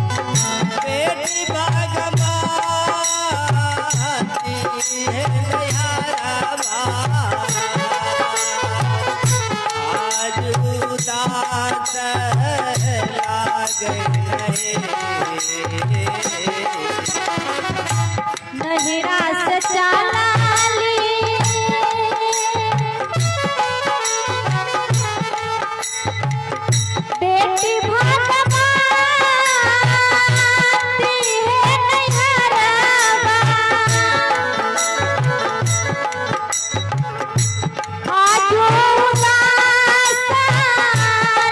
बेटी भागमाती है दयारा आज उदास लागे नहिरा से चला ली बेटी भागमाती है नैहरवा आज उदास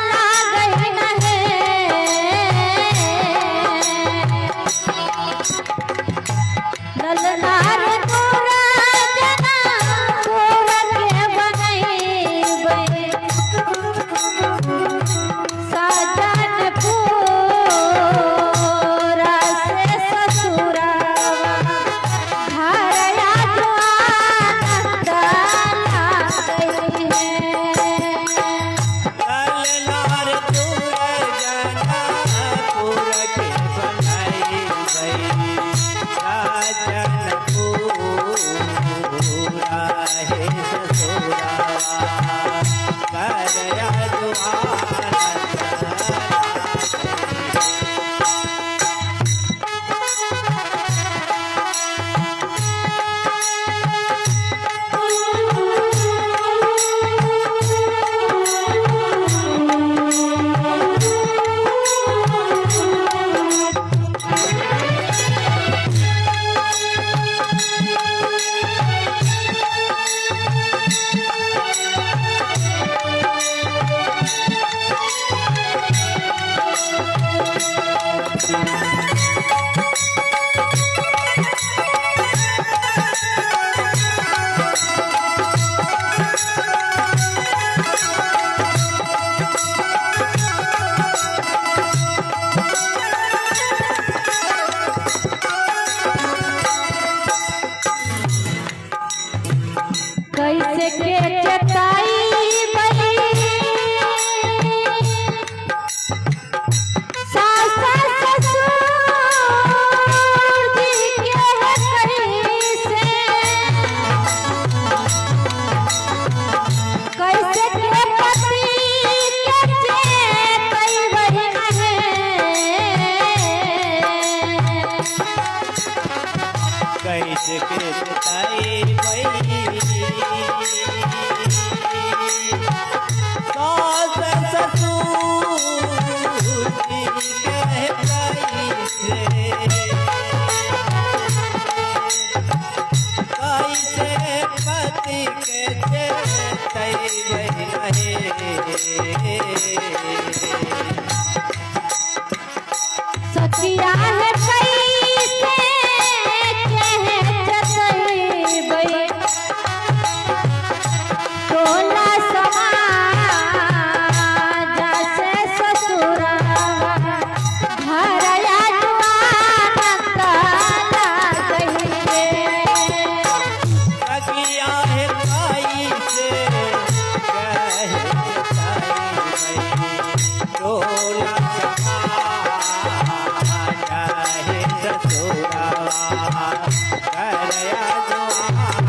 लागै नहे ललनार तोरा जना तोरा के बनैबै साजन पूरा से ससुरावा घरया जो आनंद लागै है ललनार तोर जनकपुर के बनाई गई साजन पूरा है ससुरावा करया जुआन कैसे के चटाई बली सास ससुर जी के कैसे कैसे के पति के चेतई वही है कैसे के ताई भई सास ससुर जी कह कैसे पति के चेतई वही रहे सखिया है कैसे कह जतईबै टोला समाज से ससुरावा घरया जुआनंद लागै है सखिया है कैसे कह ताई टोला है ससुरावा करया जुआन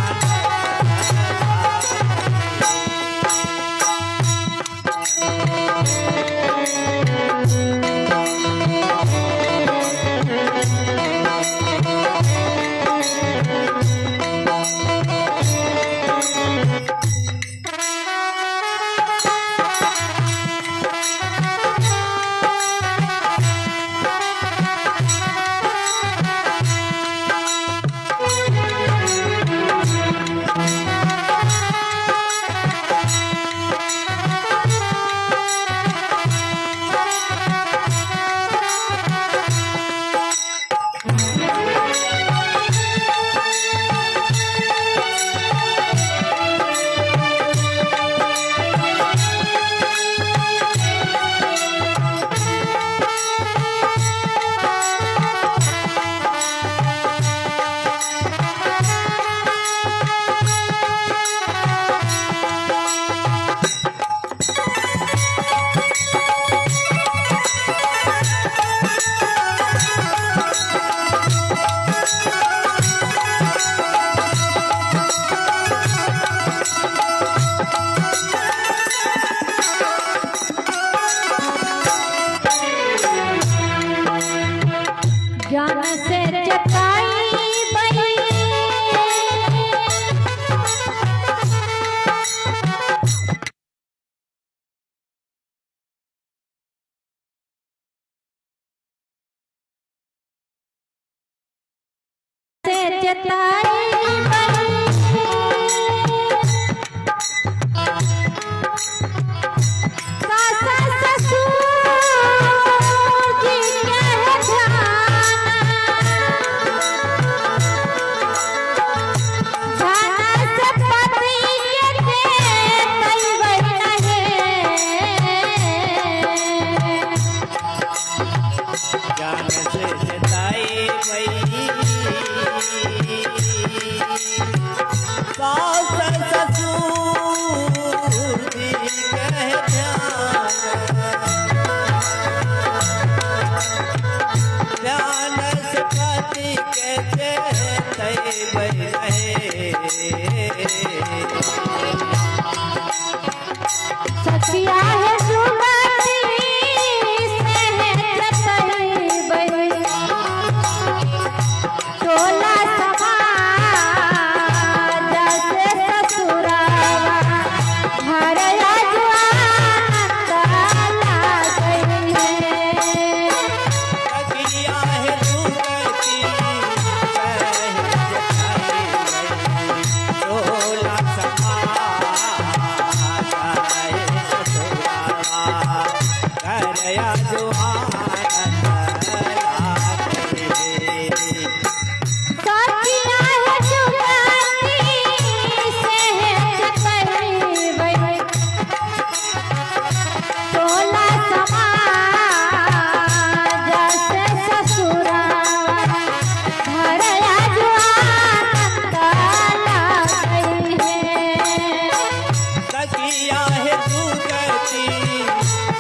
नैया है दुगती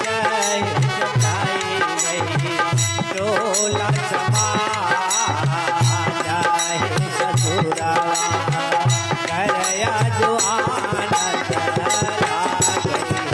चाहे सताई गई डोला समा जाए ससुरा करया जो आनंद ला गई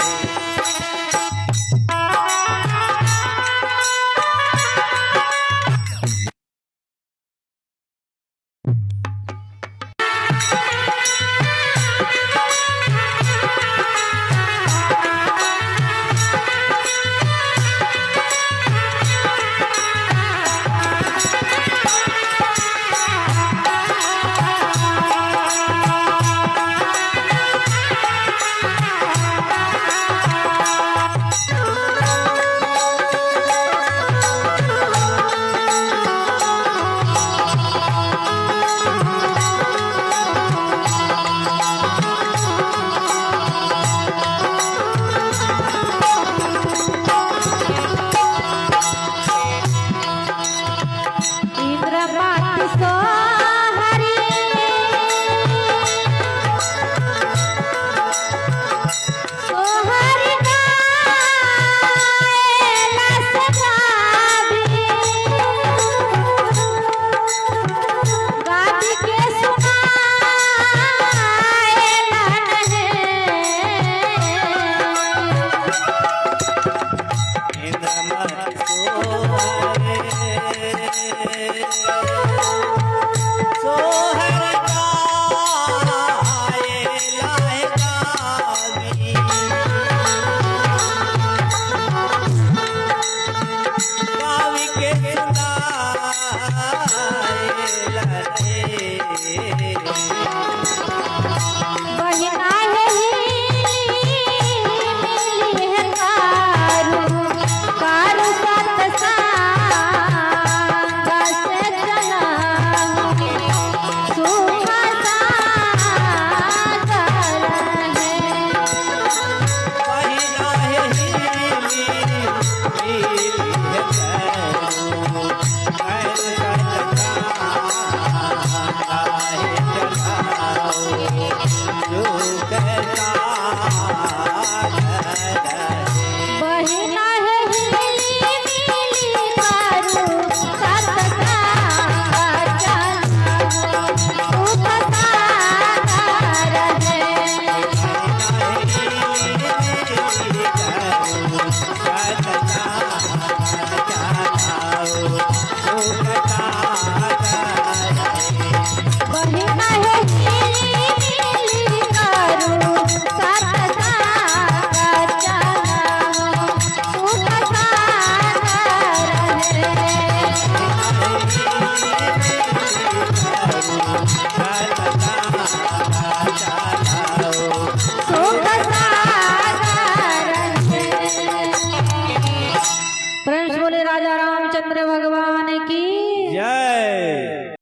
इंद्रपात सोहरी सोहरी गायला सजावी गाती के सुनायला नहीं इंद्रमत सोहर गाए लाए गावी गावी के सुनाए लगे बहिना है मिली है कारू कारू सतसंग से चला सुखा सागर है पहिना है हीली है करू मैं बहिना है मिली कारू सतसंग चला सुखा सागर है बहिना है मिली कारू सतसंग चला सुखा सागर है सुख सागर है। प्रेम से बोले राजा रामचंद्र भगवान की जय।